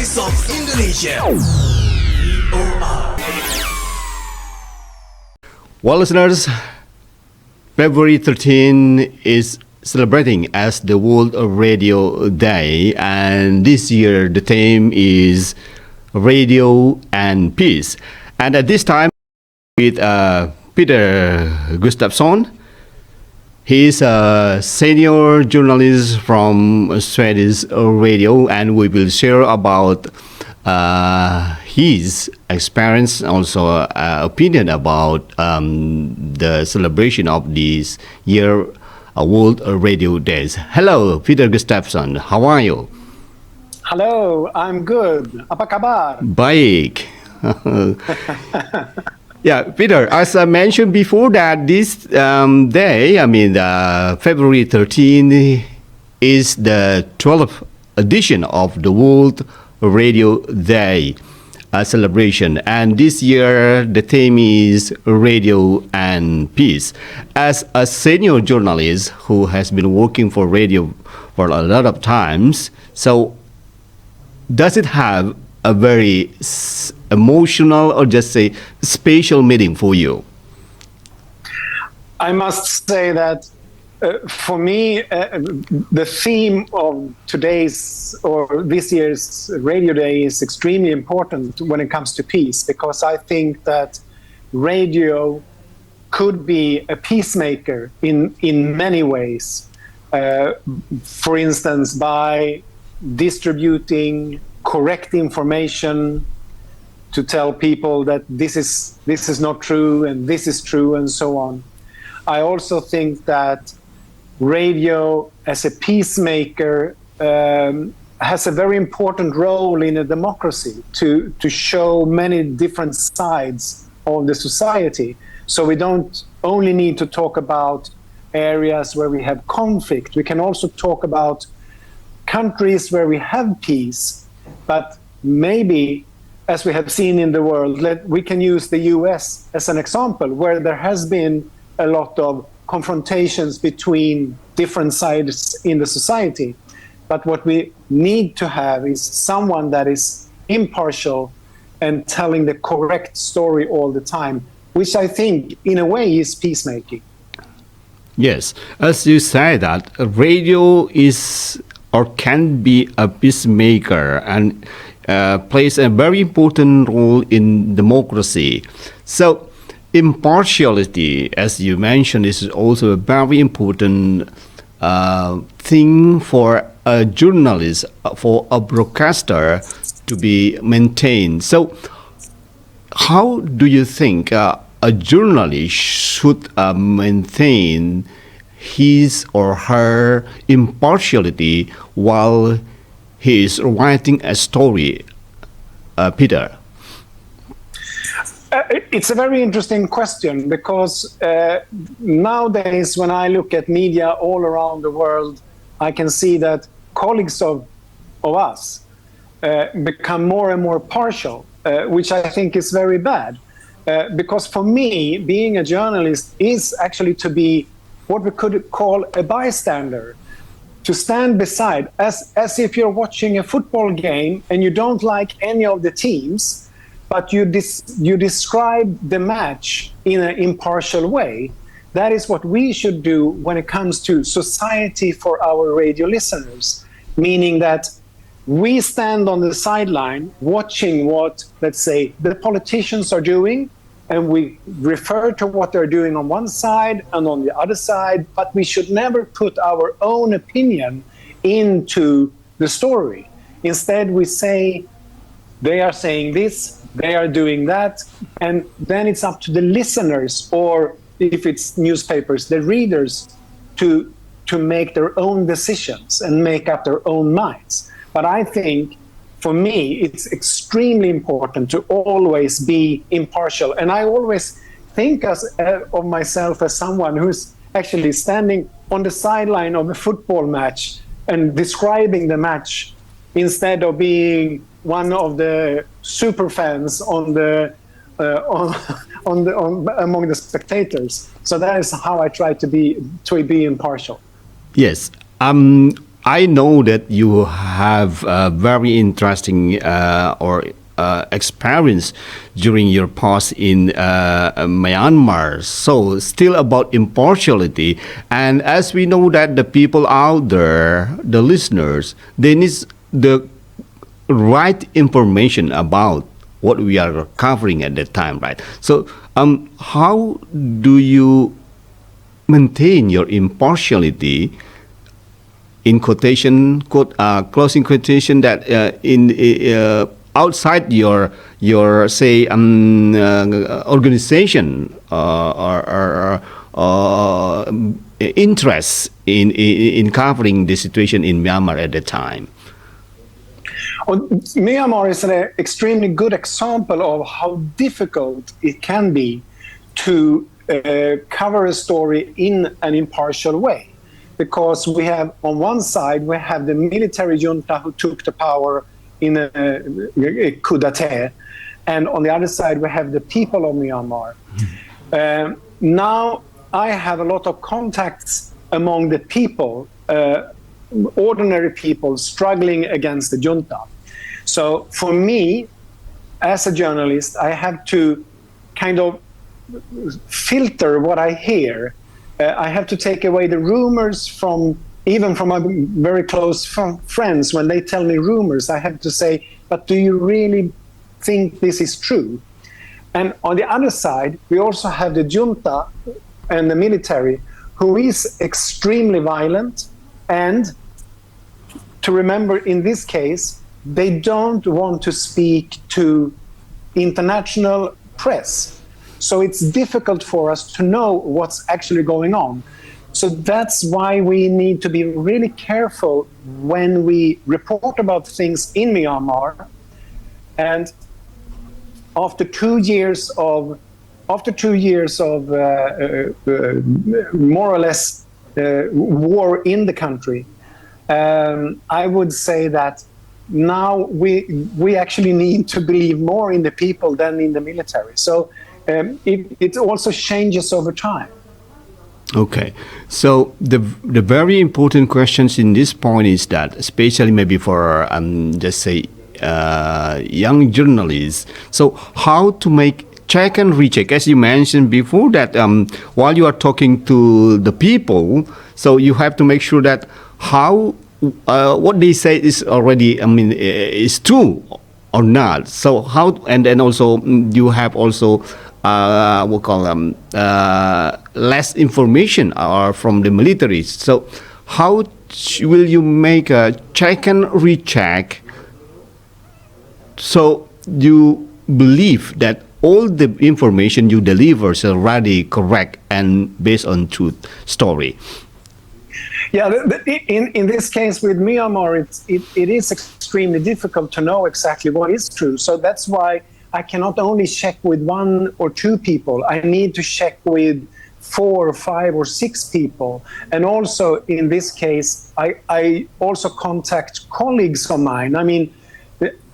Voice of Indonesia. Well, listeners, February 13 is celebrating as the World Radio Day, and this year the theme is Radio and Peace. And at this time, with Peder Gustafsson. He is a senior journalist from Swedish radio, and we will share about his experience, also opinion about the celebration of this year World Radio Days. Hello, Peder Gustaffson. How are you? Hello, I'm good. Apa kabar? Baik. Yeah, Peder, as I mentioned before that this day, February 13 is the 12th edition of the World Radio Day celebration. And this year, the theme is Radio and Peace. As a senior journalist who has been working for radio for a lot of times, so does it have a very emotional or just say special meaning for you? I must say that for me, the theme of today's or this year's Radio Day is extremely important when it comes to peace, because I think that radio could be a peacemaker in many ways. For instance, by distributing correct information to tell people that this is not true and this is true and so on. I also think that radio as a peacemaker has a very important role in a democracy to show many different sides of the society. So we don't only need to talk about areas where we have conflict. We can also talk about countries where we have peace. But maybe, as we have seen in the world, we can use the US as an example, where there has been a lot of confrontations between different sides in the society. But what we need to have is someone that is impartial and telling the correct story all the time, which I think, in a way, is peacemaking. Yes, as you say that, radio is or can be a peacemaker and plays a very important role in democracy. So impartiality, as you mentioned, is also a very important thing for a journalist, for a broadcaster to be maintained. So how do you think a journalist should maintain his or her impartiality while he is writing a story, Peder? It's a very interesting question, because nowadays when I look at media all around the world, I can see that colleagues of us become more and more partial, which I think is very bad. Because for me, being a journalist is actually to be what we could call a bystander, to stand beside, as if you're watching a football game and you don't like any of the teams, but you describe the match in an impartial way. That is what we should do when it comes to society for our radio listeners, meaning that we stand on the sideline watching what, let's say, the politicians are doing, and we refer to what they're doing on one side and on the other side, but we should never put our own opinion into the story. Instead, we say, they are saying this, they are doing that, and then it's up to the listeners, or if it's newspapers, the readers, to make their own decisions and make up their own minds. But I think, for me, it's extremely important to always be impartial. And I always think of myself as someone who's actually standing on the sideline of a football match and describing the match, instead of being one of the super fans among the spectators. So that is how I try to be impartial. Yes. I know that you have a very interesting experience during your past in Myanmar. So, still about impartiality, and as we know that the people out there, the listeners, they need the right information about what we are covering at that time, right? So, how do you maintain your impartiality? In quotation, closing quotation, that in outside your say organization or interest in covering the situation in Myanmar at the time. Myanmar is an extremely good example of how difficult it can be to cover a story in an impartial way. Because we have, on one side, we have the military junta who took the power in a coup d'etat, and on the other side, we have the people of Myanmar. Now, I have a lot of contacts among the people, ordinary people struggling against the junta. So for me, as a journalist, I have to kind of filter what I hear. I have to take away the rumors even from my very close friends. When they tell me rumors, I have to say, but do you really think this is true? And on the other side, we also have the junta and the military, who is extremely violent. And to remember, in this case, they don't want to speak to international press. So it's difficult for us to know what's actually going on. So that's why we need to be really careful when we report about things in Myanmar. And after 2 years of more or less war in the country, I would say that now we actually need to believe more in the people than in the military. So it also changes over time. Okay, so the very important questions in this point is that, especially maybe for just say young journalists. So how to make check and recheck, as you mentioned before, that while you are talking to the people, so you have to make sure that how what they say is already, is true or not. So how, and then also you have also we'll call them less information or from the military. So how will you make a check and recheck so you believe that all the information you deliver is already correct and based on truth story? Yeah, in this case with Myanmar, it is extremely difficult to know exactly what is true. So that's why I cannot only check with 1 or 2 people. I need to check with 4 or 5 or 6 people. And also in this case, I also contact colleagues of mine. I mean,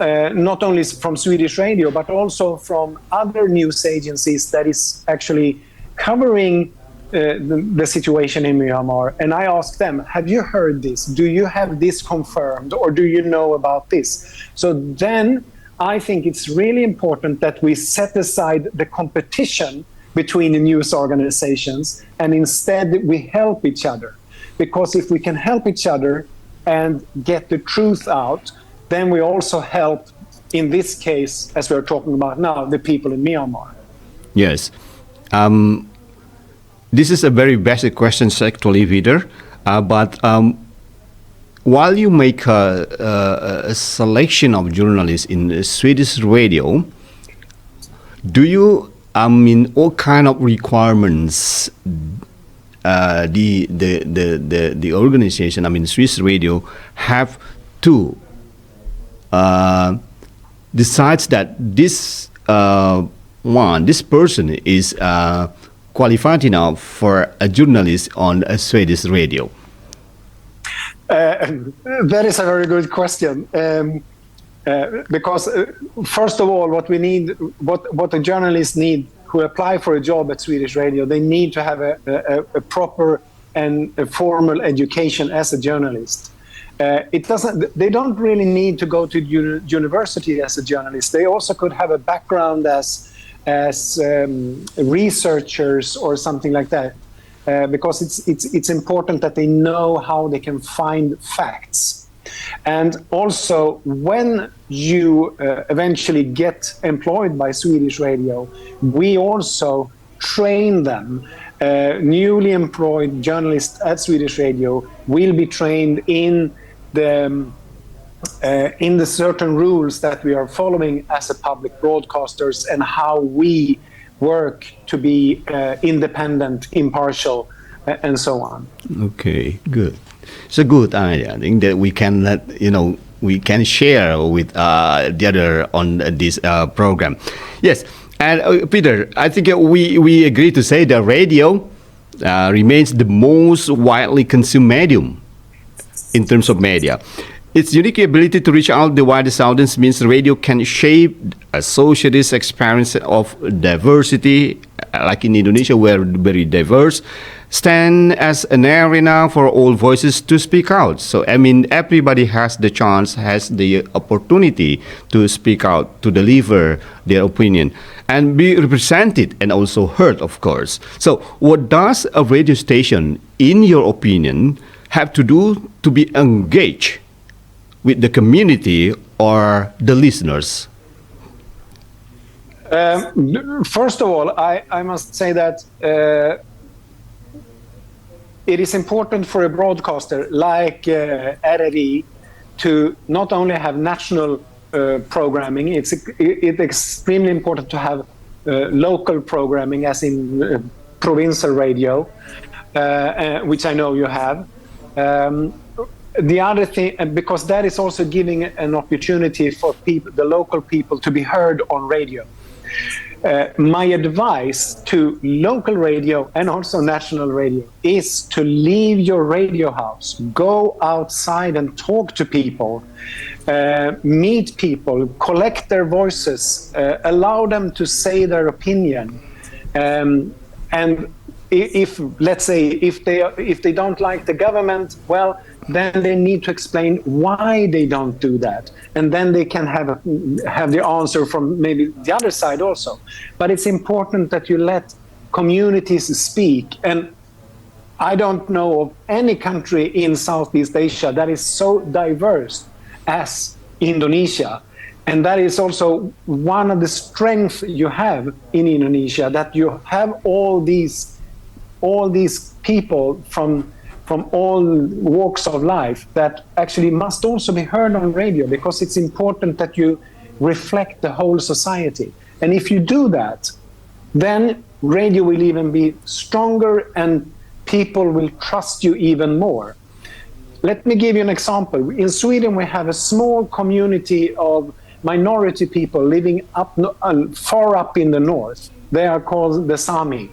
not only from Swedish radio, but also from other news agencies that is actually covering the situation in Myanmar. And I ask them, have you heard this? Do you have this confirmed? Or do you know about this? So then I think it's really important that we set aside the competition between the news organizations and instead we help each other. Because if we can help each other and get the truth out, then we also help, in this case, as we're talking about now, the people in Myanmar. Yes. This is a very basic question, actually, Peder. But while you make a selection of journalists in Swedish radio, do you, what kind of requirements the organization, Swiss radio, have to decides that this this person is qualified enough for a journalist on a Swedish radio? That is a very good question. Because first of all, what we need, what a journalist need who apply for a job at Swedish radio, they need to have a proper and a formal education as a journalist. It doesn't. They don't really need to go to university as a journalist. They also could have a background as researchers or something like that, because it's important that they know how they can find facts. And also, when you eventually get employed by Swedish Radio, we also train them. Newly employed journalists at Swedish Radio will be trained in the certain rules that we are following as a public broadcasters, and how we work to be independent, impartial, and so on. Okay, good. It's a good idea. I think that we can we can share with the other on this program. Yes, and Peter, I think we agree to say that radio remains the most widely consumed medium in terms of media. Its unique ability to reach out the widest audience means radio can shape a socialist experience of diversity, like in Indonesia, we're very diverse, stand as an arena for all voices to speak out. So, I mean, everybody has the chance, has the opportunity to speak out, to deliver their opinion, and be represented and also heard, of course. So, what does a radio station, in your opinion, have to do to be engaged with the community or the listeners? First of all, I must say that it is important for a broadcaster like RRI to not only have national programming, it's extremely important to have local programming, as in provincial radio, which I know you have. The other thing, because that is also giving an opportunity for people, the local people, to be heard on radio. My advice to local radio and also national radio is to leave your radio house, go outside and talk to people, meet people, collect their voices, allow them to say their opinion, and if, let's say, if they don't like the government, well, then they need to explain why they don't do that, and then they can have the answer from maybe the other side also. But it's important that you let communities speak, and I don't know of any country in Southeast Asia that is so diverse as Indonesia. And that is also one of the strengths you have in Indonesia, that you have all these people from all walks of life that actually must also be heard on radio, because it's important that you reflect the whole society. And if you do that, then radio will even be stronger and people will trust you even more. Let me give you an example. In Sweden, we have a small community of minority people living far up in the north. They are called the Sami.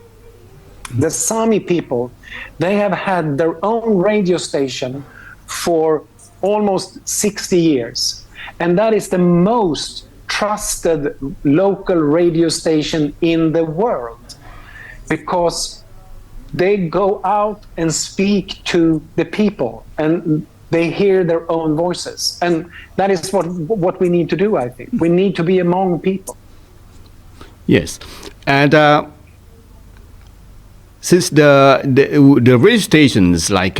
The Sami people, they have had their own radio station for almost 60 years. And that is the most trusted local radio station in the world, because they go out and speak to the people and they hear their own voices. And that is what we need to do, I think. We need to be among people. Yes. And since the radio stations, like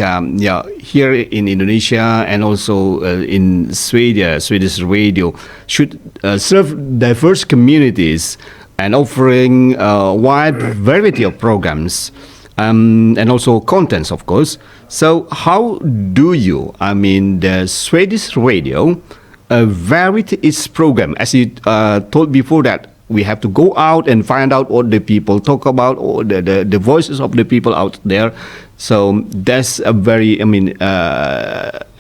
here in Indonesia and also in Sweden, Swedish Radio should serve diverse communities and offering a wide variety of programs and also contents, of course. So how do you, the Swedish Radio varied its program? As you told before that, we have to go out and find out what the people talk about, or the voices of the people out there. So that's a very,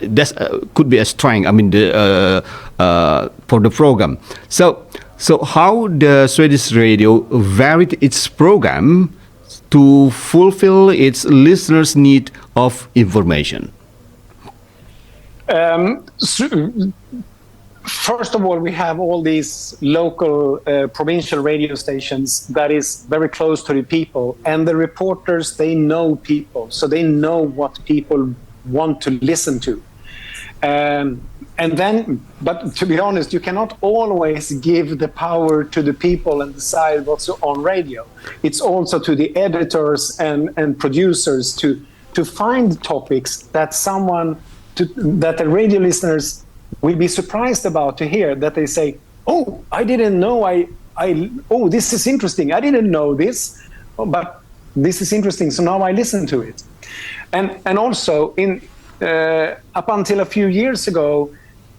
that's could be a strength, for the program. So how the Swedish Radio varied its program to fulfill its listeners' need of information? First of all, we have all these local provincial radio stations that is very close to the people, and the reporters, they know people, so they know what people want to listen to. And then, but to be honest, you cannot always give the power to the people and decide what's on radio. It's also to the editors and producers to find topics that that the radio listeners will be surprised about to hear, that they say, oh, I didn't know, oh, this is interesting. I didn't know this, but this is interesting, so now I listen to it. And also, up until a few years ago,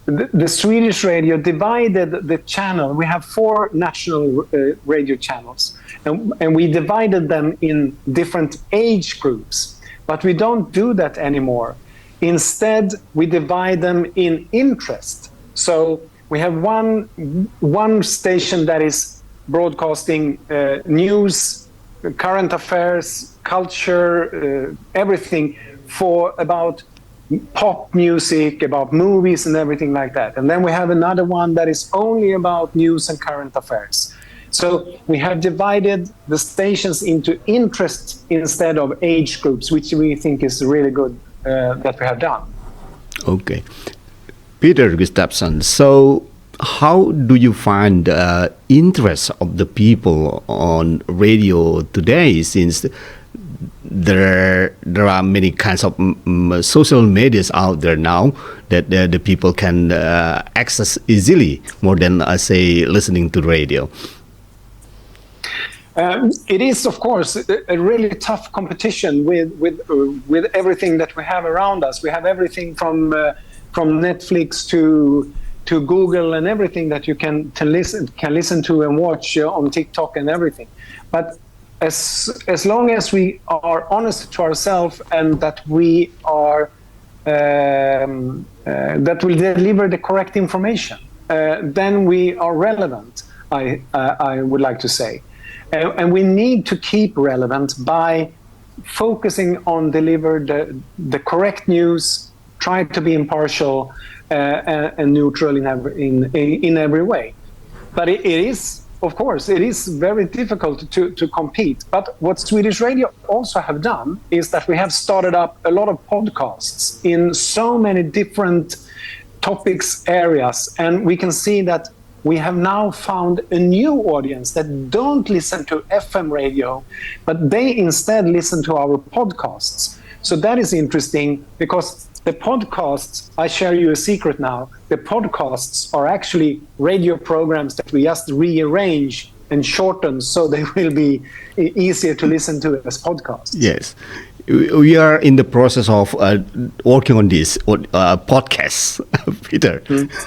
the Swedish radio divided the channel. We have 4 national radio channels, and we divided them in different age groups. But we don't do that anymore. Instead, we divide them in interest. So we have one station that is broadcasting news, current affairs, culture, everything for about pop music, about movies and everything like that. And then we have another one that is only about news and current affairs. So we have divided the stations into interests instead of age groups, which we think is really good that we have done. Okay. Peder Gustafsson, so how do you find interest of the people on radio today, since there are many kinds of social medias out there now that the people can access easily, more than, say, listening to radio? It is, of course, a really tough competition with everything that we have around us. We have everything from Netflix to Google and everything that you can listen to and watch on TikTok and everything. But as long as we are honest to ourselves and that we are that will deliver the correct information, then we are relevant. I would like to say. And we need to keep relevant by focusing on deliver the correct news, try to be impartial and neutral in every way. But it is, of course, it is very difficult to compete. But what Swedish Radio also have done is that we have started up a lot of podcasts in so many different topics, areas, and we can see that we have now found a new audience that don't listen to FM radio, but they instead listen to our podcasts. So that is interesting, because the podcasts, I share you a secret now, the podcasts are actually radio programs that we just rearrange and shorten so they will be easier to listen to as podcasts. Yes. We are in the process of working on this podcast, Peter.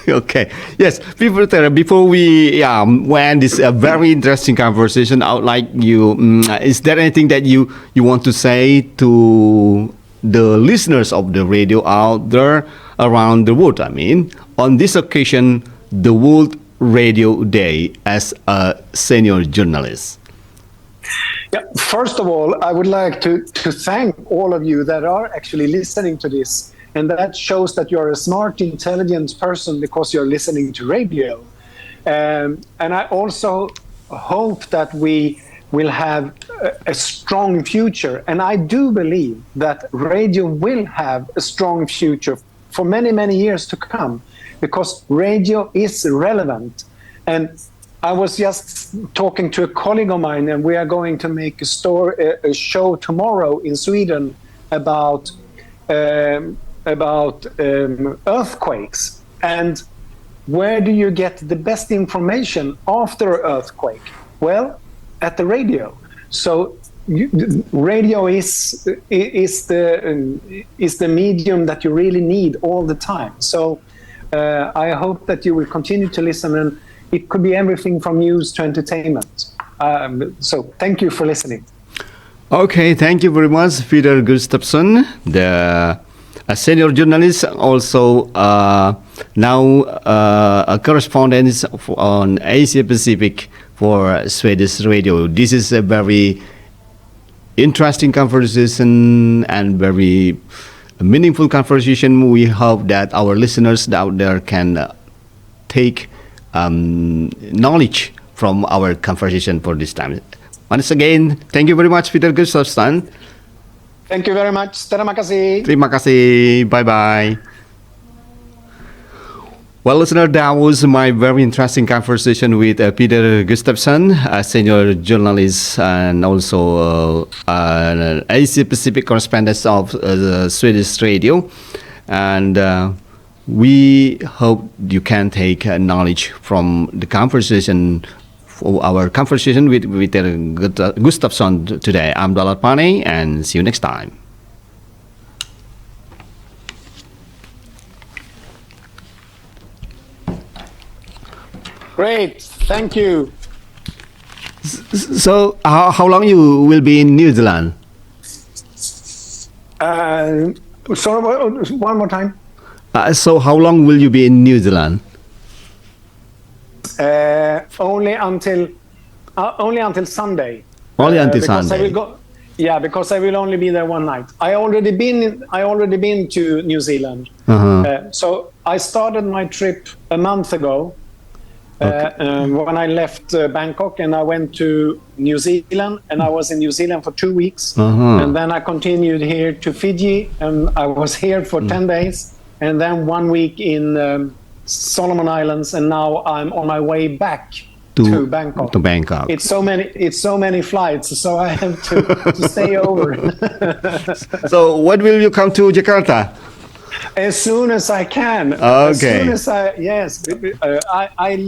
Okay. Yes, Peter, before we end this very interesting conversation, I would like you, is there anything that you want to say to the listeners of the radio out there around the world? I mean, on this occasion, the World Radio Day, as a senior journalist. Yeah, first of all, I would like to thank all of you that are actually listening to this. And that shows that you're a smart, intelligent person because you're listening to radio. And I also hope that we will have a strong future. And I do believe that radio will have a strong future for many, many years to come, because radio is relevant. And I was just talking to a colleague of mine, and we are going to make a show tomorrow in Sweden about earthquakes. And where do you get the best information after an earthquake? Well, at the radio. So radio is the medium that you really need all the time. So I hope that you will continue to listen, and it could be everything from news to entertainment. So thank you for listening. Okay, thank you very much, Peder Gustafsson, a senior journalist, also now a correspondent on Asia Pacific for Swedish Radio. This is a very interesting conversation and very meaningful conversation. We hope that our listeners out there can take knowledge from our conversation for this time. Once again, thank you very much, Peder Gustafsson. Thank you very much. Terima kasih. Terima kasih. Bye-bye. Well, listener, that was my very interesting conversation with Peder Gustafsson, a senior journalist and also an Asia Pacific correspondent of the Swedish radio. And we hope you can take knowledge from the conversation, our conversation with Peder Gustafsson today. I'm Dalat Pane, and see you next time. Great, thank you. So, how long you will be in New Zealand? Sorry, one more time. So, how long will you be in New Zealand? Only until Sunday. Only until because Sunday. I will go, yeah, because I will only be there one night. I already been to New Zealand. So I started my trip a month ago. When I left Bangkok, and I went to New Zealand, and I was in New Zealand for 2 weeks, and then I continued here to Fiji, and I was here for 10 days, and then 1 week in Solomon Islands, and now I'm on my way back to Bangkok. To Bangkok. It's so many flights, so I have to stay over. So when will you come to Jakarta? As soon as I can. Okay. As soon as I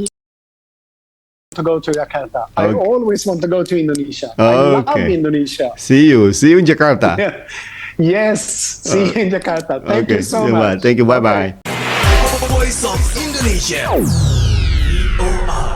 to go to Jakarta. I always want to go to Indonesia. I love Indonesia. See you in Jakarta. Yeah. Yes, see you in Jakarta. Thank you so much. Thank you. Bye bye. Voice of Indonesia. VOR.